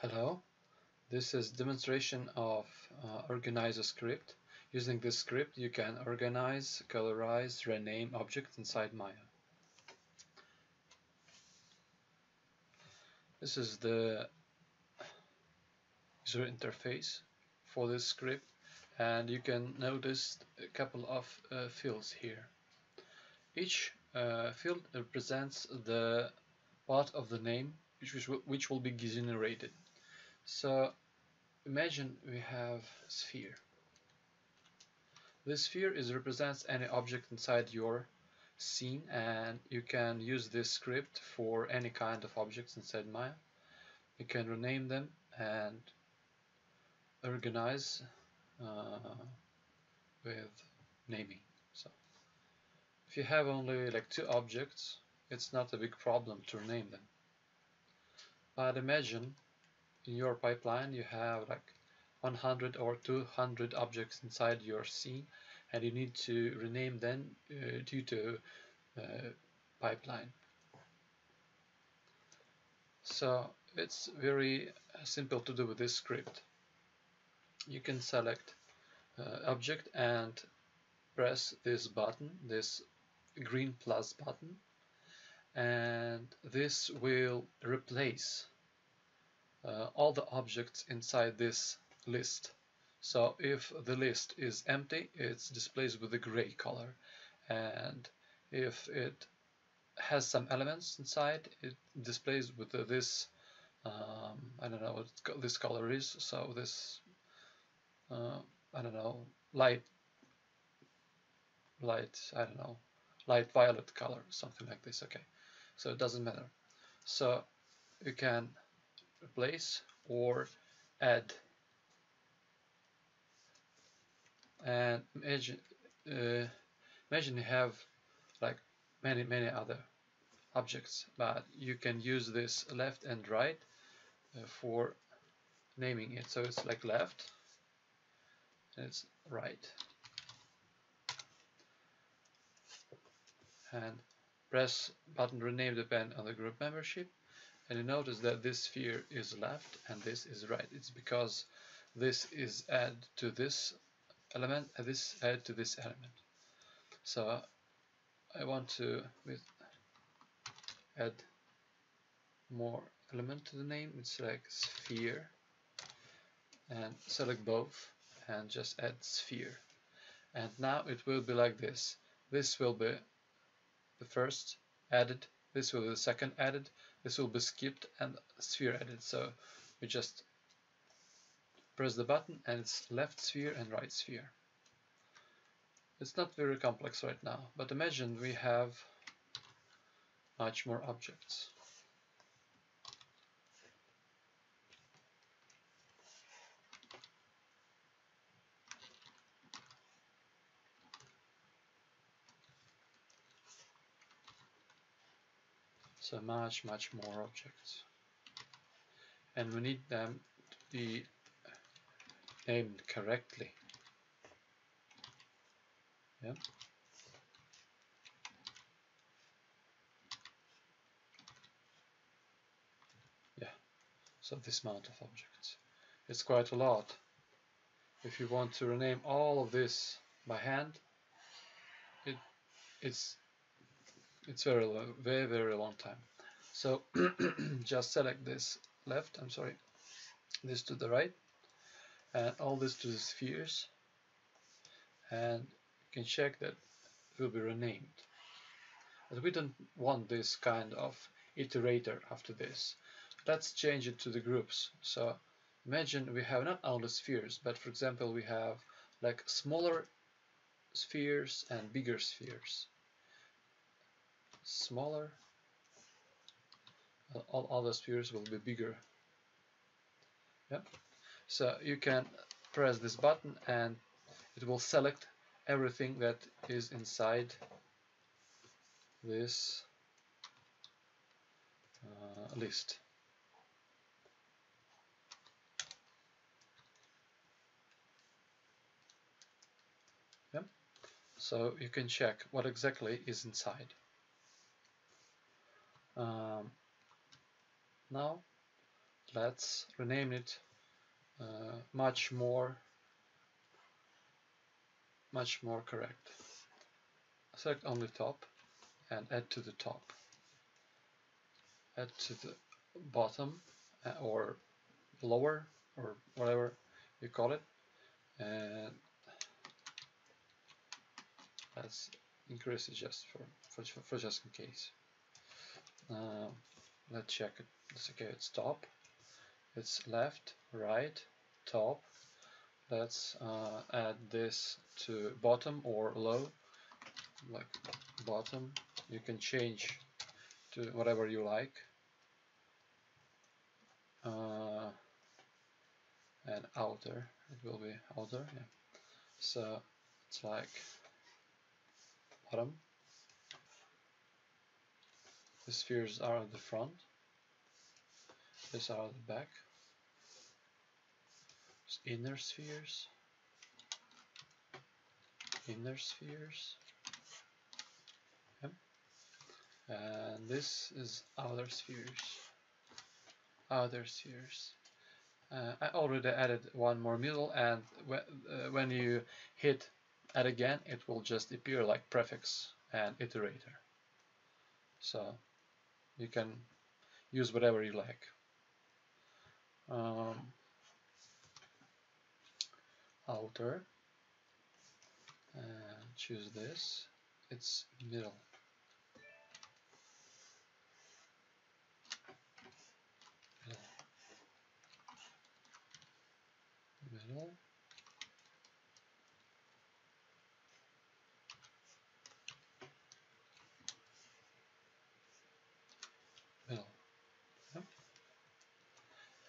Hello, this is demonstration of Organizer script. Using this script you can organize, colorize, rename objects inside Maya. This is the user interface for this script, and you can notice a couple of fields here. Each field represents the part of the name which will be generated. So imagine we have a sphere. This sphere represents any object inside your scene, and you can use this script for any kind of objects inside Maya. You can rename them and organize with naming. So if you have only like 2 objects, it's not a big problem to rename them. But imagine in your pipeline you have like 100 or 200 objects inside your scene, and you need to rename them due to pipeline. So it's very simple to do with this script. You can select object and press this button, this green plus button, and this will replace all the objects inside this list. So if the list is empty, it's displayed with a gray color, and if it has some elements inside, it displays with this I don't know what this color is, so this I don't know, light I don't know, light violet color, something like this. Okay, so it doesn't matter. So you can replace or add, and imagine you have like many other objects, but you can use this left and right for naming it. So it's like left and it's right, and press button rename depend on the group membership, and you notice that this sphere is left and this is right. It's because this is add to this element and this add to this element. So I want to add more element to the name. It's like sphere, and select both and just add sphere, and now it will be like this. This will be the first added, this will be the second added, this will be skipped, and sphere added. So we just press the button and it's left sphere and right sphere. It's not very complex right now, but imagine we have much more objects. So much more objects, and we need them to be named correctly. Yeah. Yeah. So this amount of objects. It's quite a lot. If you want to rename all of this by hand, it's very long time. So just select this left, I'm sorry, this to the right, and all this to the spheres, and you can check that it will be renamed. But we don't want this kind of iterator after this. Let's change it to the groups. So imagine we have not only spheres, but for example we have like smaller spheres and bigger spheres. Smaller, all other spheres will be bigger. Yep. So you can press this button and it will select everything that is inside this list. Yep. So you can check what exactly is inside. Now let's rename it much more correct. Select only top and add to the top. Add to the bottom or lower or whatever you call it, and let's increase it just for just in case. Let's check it. It's okay. It's top. It's left, right, top. Let's add this to bottom or low, like bottom. You can change to whatever you like. And outer, it will be outer, yeah. So it's like bottom. The spheres are at the front. These are at the back. Inner spheres. Inner spheres. Yep. And this is outer spheres. Outer spheres. I already added one more middle, and when you hit add again, it will just appear like prefix and iterator. So you can use whatever you like. Outer, and choose this. It's middle. Middle. Middle. Yep.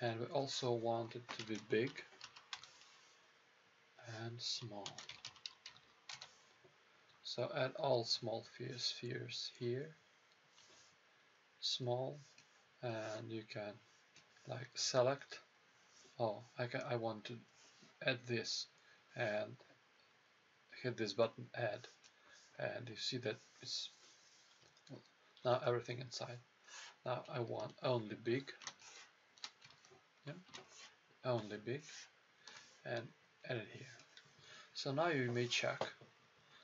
And we also want it to be big and small. So add all small spheres here, small, and you can like select. Oh, I want to add this, and hit this button add, and you see that it's now everything inside. Now I want only big, yeah, only big, and add it here. So now you may check.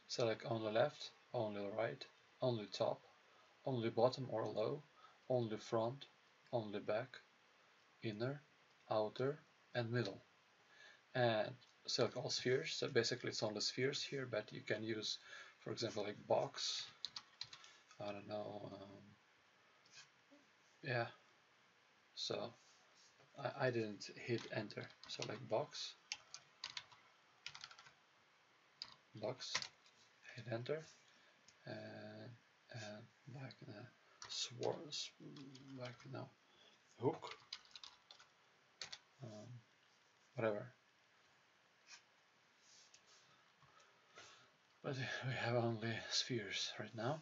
Select only left, only right, only top, only bottom or low, only front, only back, inner, outer, and middle. And select all spheres. So basically it's only spheres here, but you can use, for example, like box. I don't know. Yeah. So I didn't hit enter. So like box, hit enter, and back swords, back now hook, whatever. But we have only spheres right now,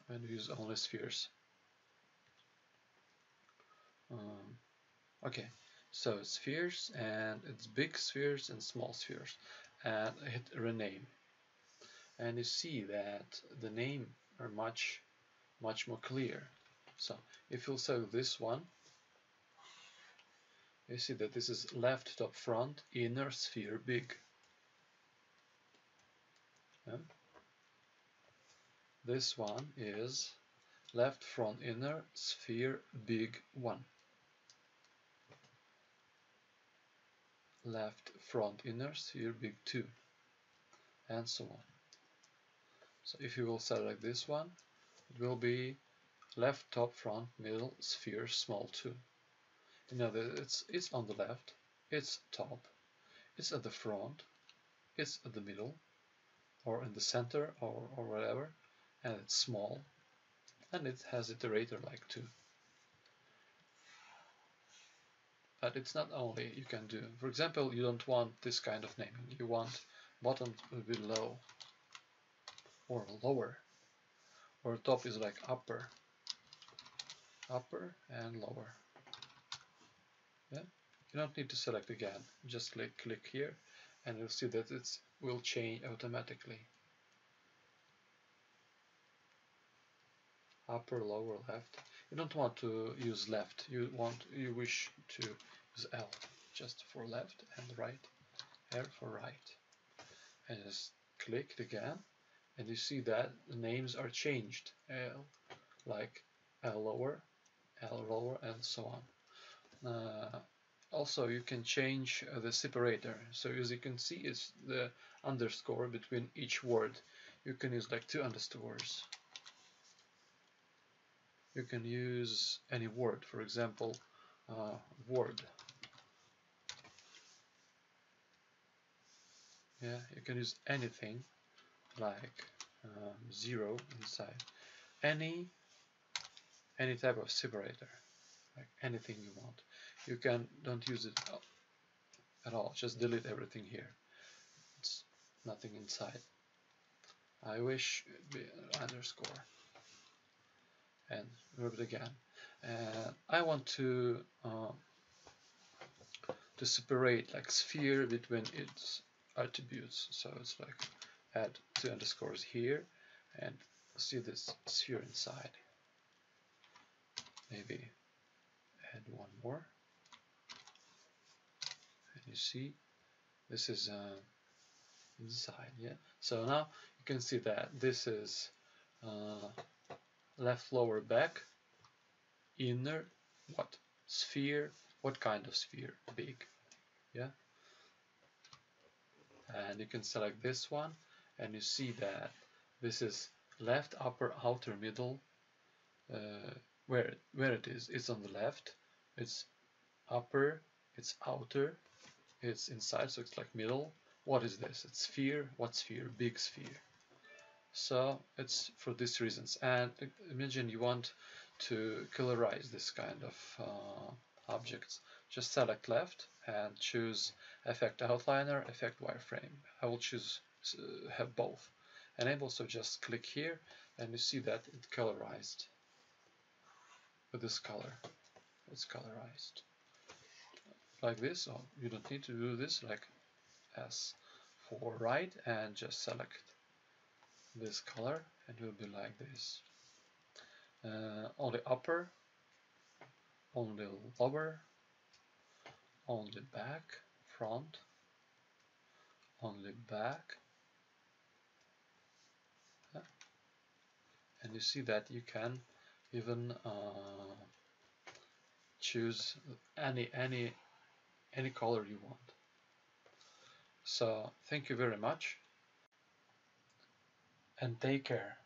and we use only spheres. Okay, so spheres, and it's big spheres and small spheres, and I hit rename, and you see that the name are much more clear. So if you'll select this one, you see that this is left top front inner sphere big. This one is left front inner sphere big 1. Left front inner sphere big 2, and so on. So if you will select this one, it will be left top front middle sphere small 2. You know that it's on the left, it's top, it's at the front, it's at the middle, or in the center, or whatever, and it's small, and it has iterator like 2. But it's not only you can do. For example, you don't want this kind of naming. You want bottom to be low or lower, or top is like upper and lower. Yeah, you don't need to select again. Just click here, and you'll see that it will change automatically. Upper, lower, left. You don't want to use left. You wish to use L just for left and right, R for right. And just click it again, and you see that the names are changed. L like L lower, and so on. Also, you can change the separator. So as you can see, it's the underscore between each word. You can use like 2 underscores. You can use any word, for example, word. Yeah, you can use anything like 0 inside. Any type of separator, like anything you want. You don't use it at all. Just delete everything here. It's nothing inside. I wish it'd be an underscore. And rub it again. And I want to separate like sphere between its attributes. So it's like add 2 underscores here and see this sphere inside. Maybe add one more. And you see this is inside. Yeah. So now you can see that this is left lower back, inner, what? Sphere. What kind of sphere? Big. Yeah. And you can select this one, and you see that this is left upper outer middle. Where it is, it's on the left. It's upper, it's outer, it's inside, so it's like middle. What is this? It's sphere. What sphere? Big sphere. So it's for these reasons. And imagine you want to colorize this kind of objects. Just select left and choose Effect Outliner, Effect Wireframe. I will choose to have both. Enable, so just click here and you see that it's colorized with this color. It's colorized like this. So you don't need to do this, like S for right, and just select this color and it will be like this. Only upper, only lower, only back, front, only back. And you see that you can even choose any color you want. So thank you very much and take care.